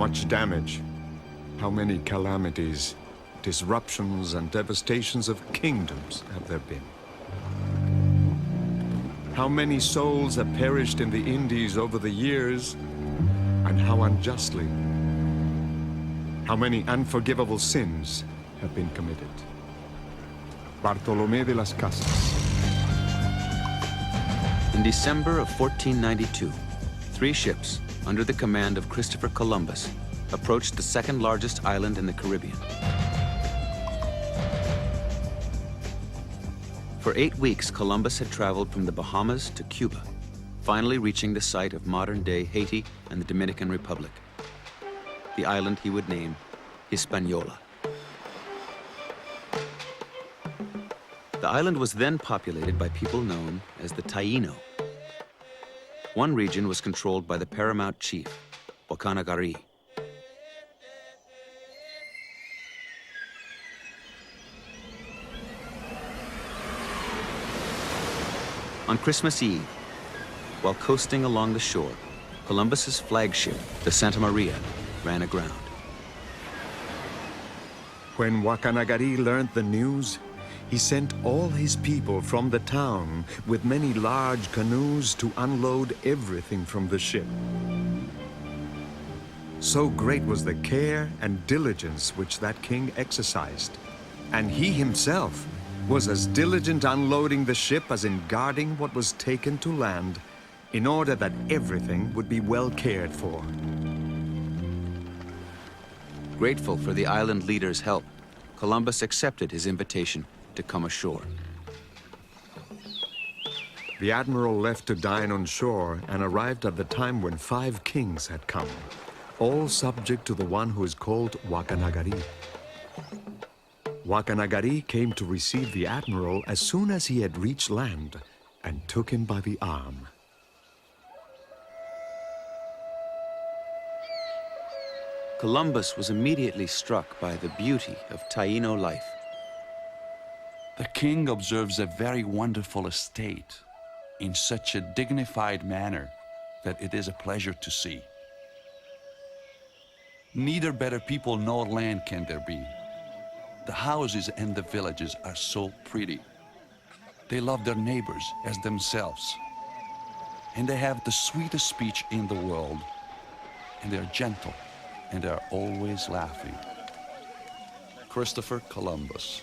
much damage, how many calamities, disruptions, and devastations of kingdoms have there been? How many souls have perished in the Indies over the years, and how unjustly? How many unforgivable sins have been committed? Bartolomé de las Casas. In December of 1492, 3 ships under the command of Christopher Columbus approached the second largest island in the Caribbean. For 8 weeks, Columbus had traveled from the Bahamas to Cuba, finally reaching the site of modern-day Haiti and the Dominican Republic. The island he would name Hispaniola. The island was then populated by people known as the Taino. One region was controlled by the paramount chief, Wakanagari. On Christmas Eve, while coasting along the shore, Columbus's flagship, the Santa Maria, ran aground. When Wakanagari learned the news, he sent all his people from the town with many large canoes to unload everything from the ship. So great was the care and diligence which that king exercised, and he himself was as diligent unloading the ship as in guarding what was taken to land, in order that everything would be well cared for. Grateful for the island leader's help, Columbus accepted his invitation to come ashore. The admiral left to dine on shore and arrived at the time when 5 kings had come, all subject to the one who is called Wakanagari. Wakanagari came to receive the admiral as soon as he had reached land and took him by the arm. Columbus was immediately struck by the beauty of Taino life. The king observes a very wonderful estate in such a dignified manner that it is a pleasure to see. Neither better people nor land can there be. The houses and the villages are so pretty. They love their neighbors as themselves. And they have the sweetest speech in the world. And they're gentle, and they're always laughing. Christopher Columbus.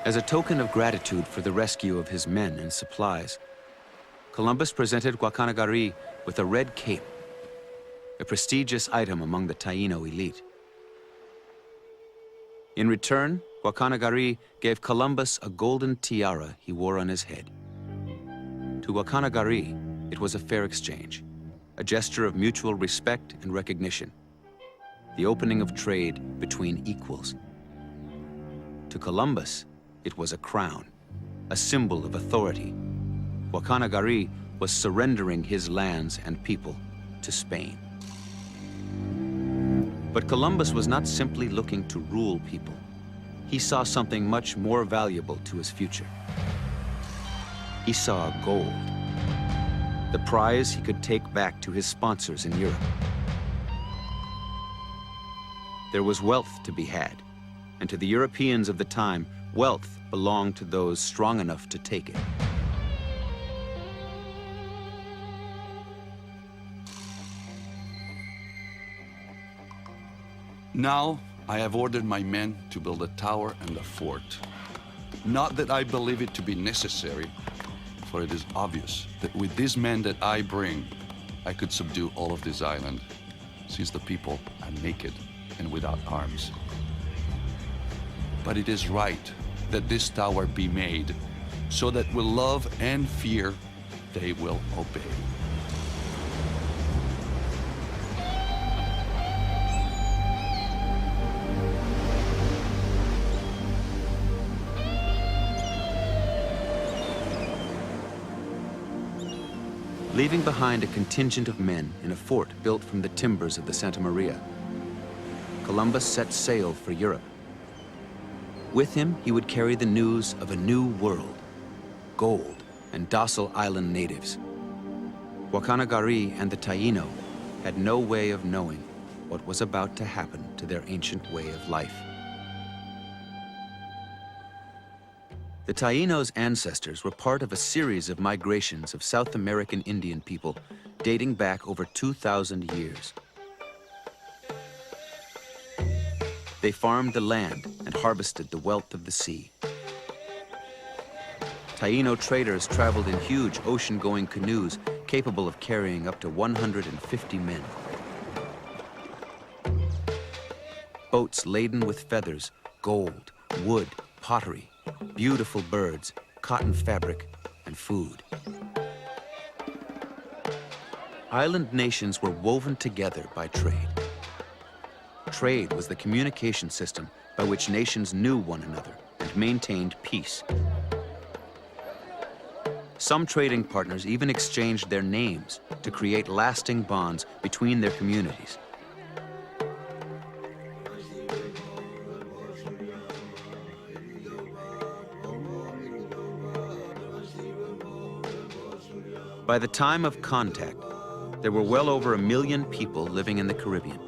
As a token of gratitude for the rescue of his men and supplies, Columbus presented Wakanagari with a red cape, a prestigious item among the Taino elite. In return, Wakanagari gave Columbus a golden tiara he wore on his head. To Wakanagari, it was a fair exchange, a gesture of mutual respect and recognition, the opening of trade between equals. To Columbus, it was a crown, a symbol of authority. Wakanagari was surrendering his lands and people to Spain. But Columbus was not simply looking to rule people. He saw something much more valuable to his future. He saw gold, the prize he could take back to his sponsors in Europe. There was wealth to be had, and to the Europeans of the time, wealth belonged to those strong enough to take it. Now, I have ordered my men to build a tower and a fort. Not that I believe it to be necessary, for it is obvious that with these men that I bring, I could subdue all of this island, since the people are naked and without arms. But it is right that this tower be made, so that with love and fear, they will obey. Leaving behind a contingent of men in a fort built from the timbers of the Santa Maria, Columbus set sail for Europe. With him, he would carry the news of a new world, gold and docile island natives. Wakanagari and the Taino had no way of knowing what was about to happen to their ancient way of life. The Tainos' ancestors were part of a series of migrations of South American Indian people dating back over 2,000 years. They farmed the land and harvested the wealth of the sea. Taino traders traveled in huge ocean-going canoes capable of carrying up to 150 men. Boats laden with feathers, gold, wood, pottery, beautiful birds, cotton fabric, and food. Island nations were woven together by trade. Trade was the communication system by which nations knew one another and maintained peace. Some trading partners even exchanged their names to create lasting bonds between their communities. By the time of contact, there were well over 1 million people living in the Caribbean.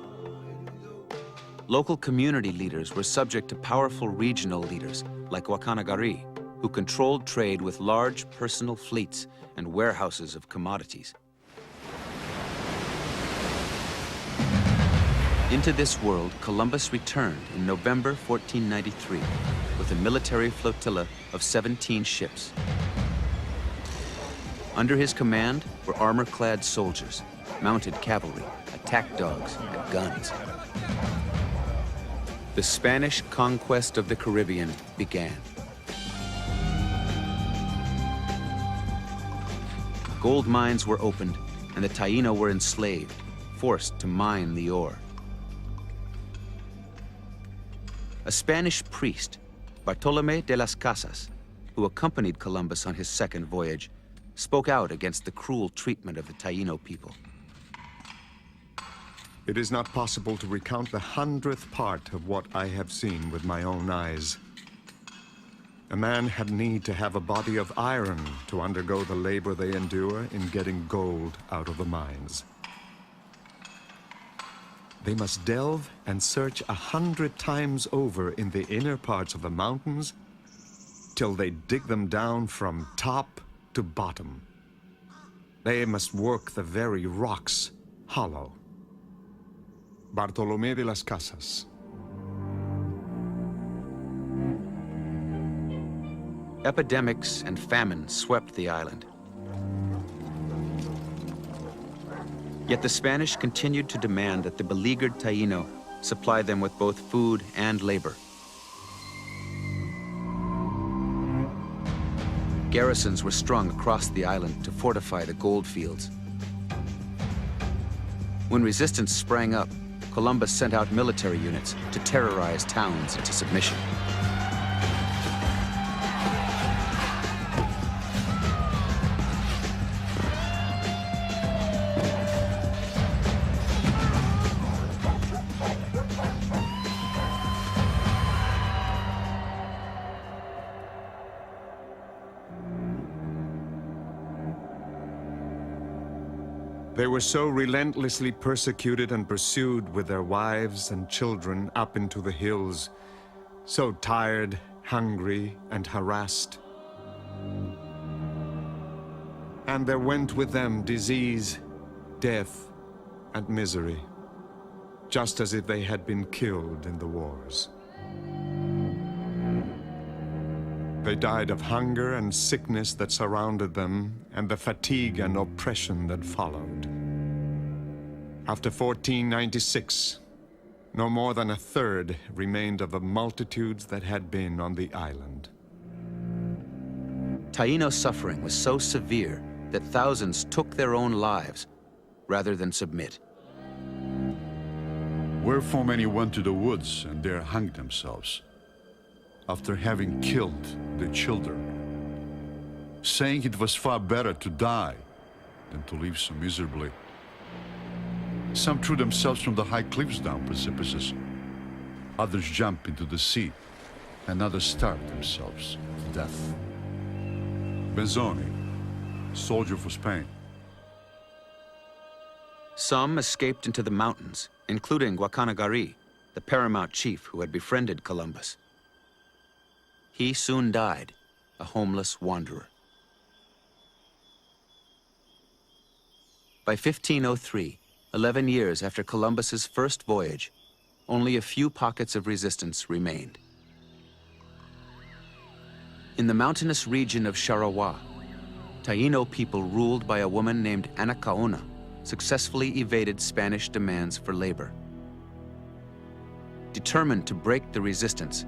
Local community leaders were subject to powerful regional leaders like Wakanagari, who controlled trade with large personal fleets and warehouses of commodities. Into this world, Columbus returned in November 1493 with a military flotilla of 17 ships. Under his command were armor-clad soldiers, mounted cavalry, attack dogs, and guns. The Spanish conquest of the Caribbean began. Gold mines were opened, and the Taino were enslaved, forced to mine the ore. A Spanish priest, Bartolomé de las Casas, who accompanied Columbus on his second voyage, spoke out against the cruel treatment of the Taino people. It is not possible to recount the 100th part of what I have seen with my own eyes. A man had need to have a body of iron to undergo the labor they endure in getting gold out of the mines. They must delve and search 100 times over in the inner parts of the mountains till they dig them down from top to bottom. They must work the very rocks hollow. Bartolomé de las Casas. Epidemics and famine swept the island. Yet the Spanish continued to demand that the beleaguered Taino supply them with both food and labor. Garrisons were strung across the island to fortify the gold fields. When resistance sprang up, Columbus sent out military units to terrorize towns into submission. They were so relentlessly persecuted and pursued with their wives and children up into the hills, so tired, hungry, and harassed. And there went with them disease, death, and misery, just as if they had been killed in the wars. They died of hunger and sickness that surrounded them, and the fatigue and oppression that followed. After 1496, no more than a third remained of the multitudes that had been on the island. Taino suffering was so severe that thousands took their own lives rather than submit. Wherefore many went to the woods and there hung themselves, after having killed the children, saying it was far better to die than to live so miserably. Some threw themselves from the high cliffs down precipices. Others jumped into the sea, and others starved themselves to death. Benzoni, soldier for Spain. Some escaped into the mountains, including Guacanagari, the paramount chief who had befriended Columbus. He soon died, a homeless wanderer. By 1503, 11 years after Columbus's first voyage, only a few pockets of resistance remained. In the mountainous region of Sharawa, Taino people ruled by a woman named Anacaona successfully evaded Spanish demands for labor. Determined to break the resistance,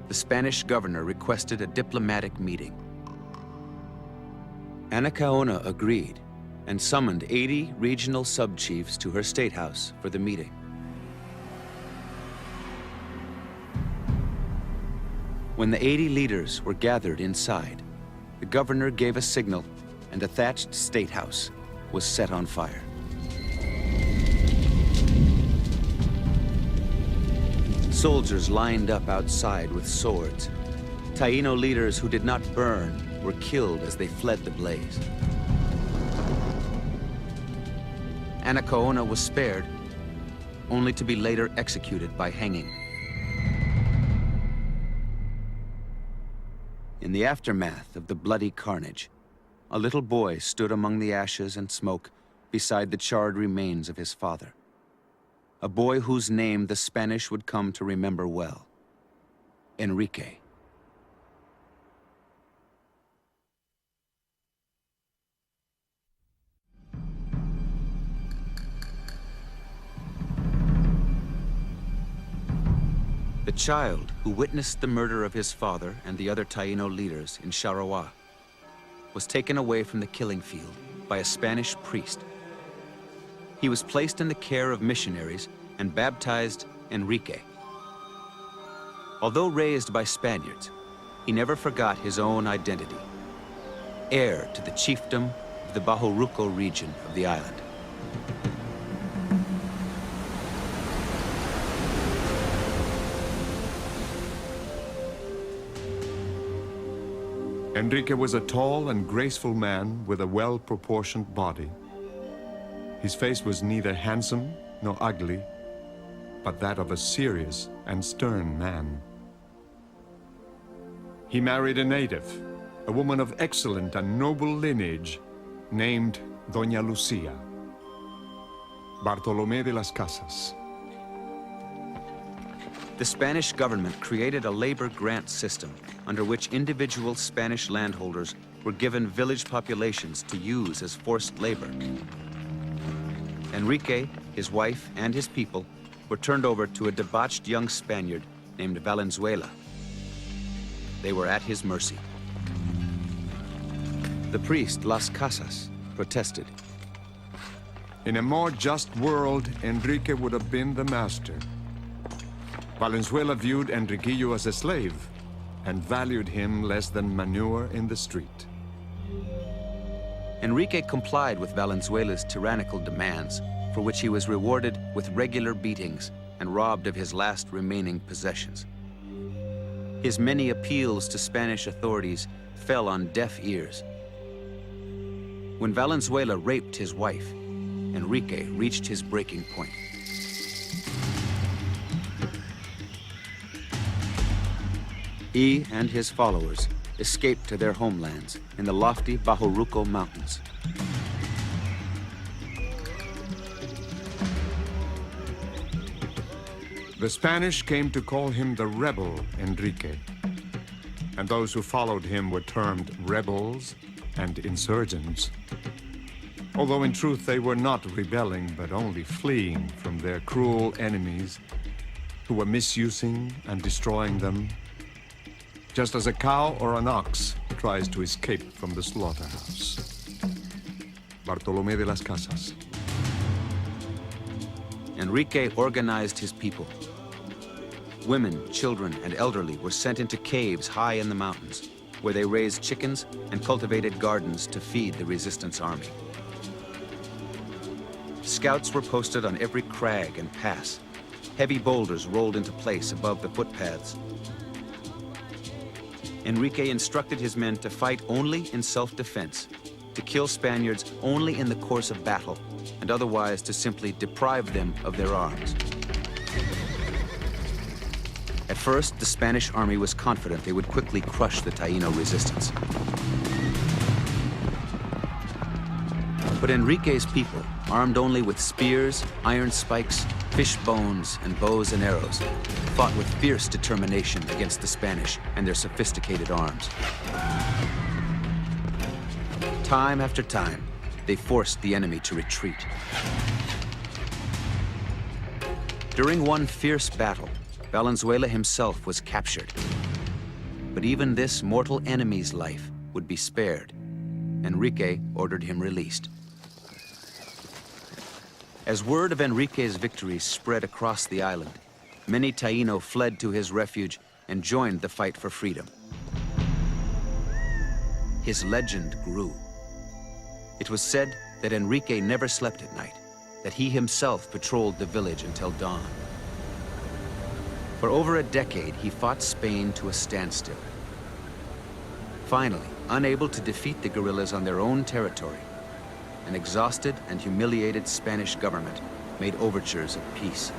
the Spanish governor requested a diplomatic meeting. Anacaona agreed and summoned 80 regional sub-chiefs to her state house for the meeting. When the 80 leaders were gathered inside, the governor gave a signal and a thatched state house was set on fire. Soldiers lined up outside with swords. Taino leaders who did not burn were killed as they fled the blaze. Anacaona was spared, only to be later executed by hanging. In the aftermath of the bloody carnage, a little boy stood among the ashes and smoke beside the charred remains of his father. A boy whose name the Spanish would come to remember well, Enrique. The child who witnessed the murder of his father and the other Taino leaders in Sharawa was taken away from the killing field by a Spanish priest. He was placed in the care of missionaries and baptized Enrique. Although raised by Spaniards, he never forgot his own identity, heir to the chiefdom of the Bahoruco region of the island. Enrique was a tall and graceful man with a well-proportioned body. His face was neither handsome nor ugly, but that of a serious and stern man. He married a native, a woman of excellent and noble lineage, named Doña Lucia. Bartolomé de las Casas. The Spanish government created a labor grant system under which individual Spanish landholders were given village populations to use as forced labor. Enrique, his wife, and his people were turned over to a debauched young Spaniard named Valenzuela. They were at his mercy. The priest, Las Casas, protested. In a more just world, Enrique would have been the master. Valenzuela viewed Enriquillo as a slave and valued him less than manure in the street. Enrique complied with Valenzuela's tyrannical demands, for which he was rewarded with regular beatings and robbed of his last remaining possessions. His many appeals to Spanish authorities fell on deaf ears. When Valenzuela raped his wife, Enrique reached his breaking point. He and his followers escaped to their homelands in the lofty Bahoruco Mountains. The Spanish came to call him the rebel Enrique, and those who followed him were termed rebels and insurgents. Although in truth they were not rebelling, but only fleeing from their cruel enemies who were misusing and destroying them, just as a cow or an ox tries to escape from the slaughterhouse. Bartolomé de las Casas. Enrique organized his people. Women, children, and elderly were sent into caves high in the mountains, where they raised chickens and cultivated gardens to feed the resistance army. Scouts were posted on every crag and pass. Heavy boulders rolled into place above the footpaths. Enrique instructed his men to fight only in self-defense, to kill Spaniards only in the course of battle, and otherwise to simply deprive them of their arms. At first, the Spanish army was confident they would quickly crush the Taino resistance. But Enrique's people, armed only with spears, iron spikes, fish bones, and bows and arrows, fought with fierce determination against the Spanish and their sophisticated arms. Time after time, they forced the enemy to retreat. During one fierce battle, Valenzuela himself was captured. But even this mortal enemy's life would be spared. Enrique ordered him released. As word of Enrique's victories spread across the island, many Taino fled to his refuge and joined the fight for freedom. His legend grew. It was said that Enrique never slept at night, that he himself patrolled the village until dawn. For over a decade, he fought Spain to a standstill. Finally, unable to defeat the guerrillas on their own territory, an exhausted and humiliated Spanish government made overtures of peace.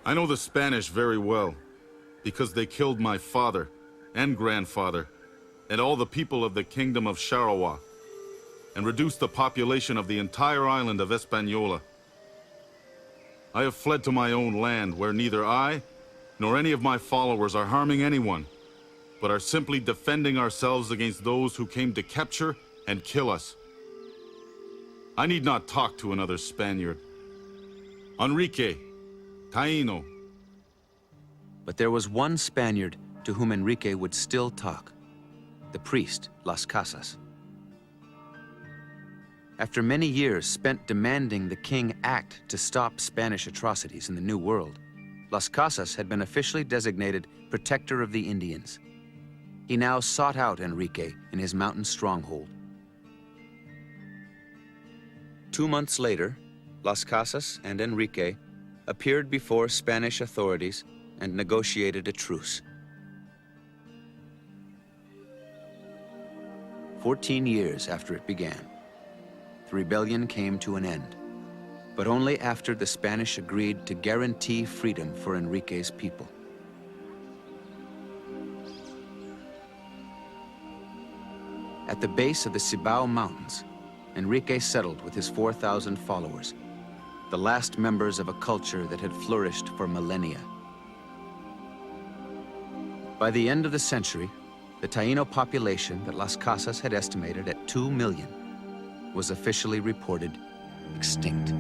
I know the Spanish very well, because they killed my father and grandfather and all the people of the kingdom of Sharawa, and reduced the population of the entire island of Hispaniola. I have fled to my own land, where neither I nor any of my followers are harming anyone, but are simply defending ourselves against those who came to capture and kill us. I need not talk to another Spaniard. Enrique, Taino. But there was one Spaniard to whom Enrique would still talk, the priest, Las Casas. After many years spent demanding the king act to stop Spanish atrocities in the New World, Las Casas had been officially designated protector of the Indians. He now sought out Enrique in his mountain stronghold. 2 months later, Las Casas and Enrique appeared before Spanish authorities and negotiated a truce. 14 years after it began, the rebellion came to an end, but only after the Spanish agreed to guarantee freedom for Enrique's people. At the base of the Cibao Mountains, Enrique settled with his 4,000 followers, the last members of a culture that had flourished for millennia. By the end of the century, the Taino population that Las Casas had estimated at 2 million was officially reported extinct.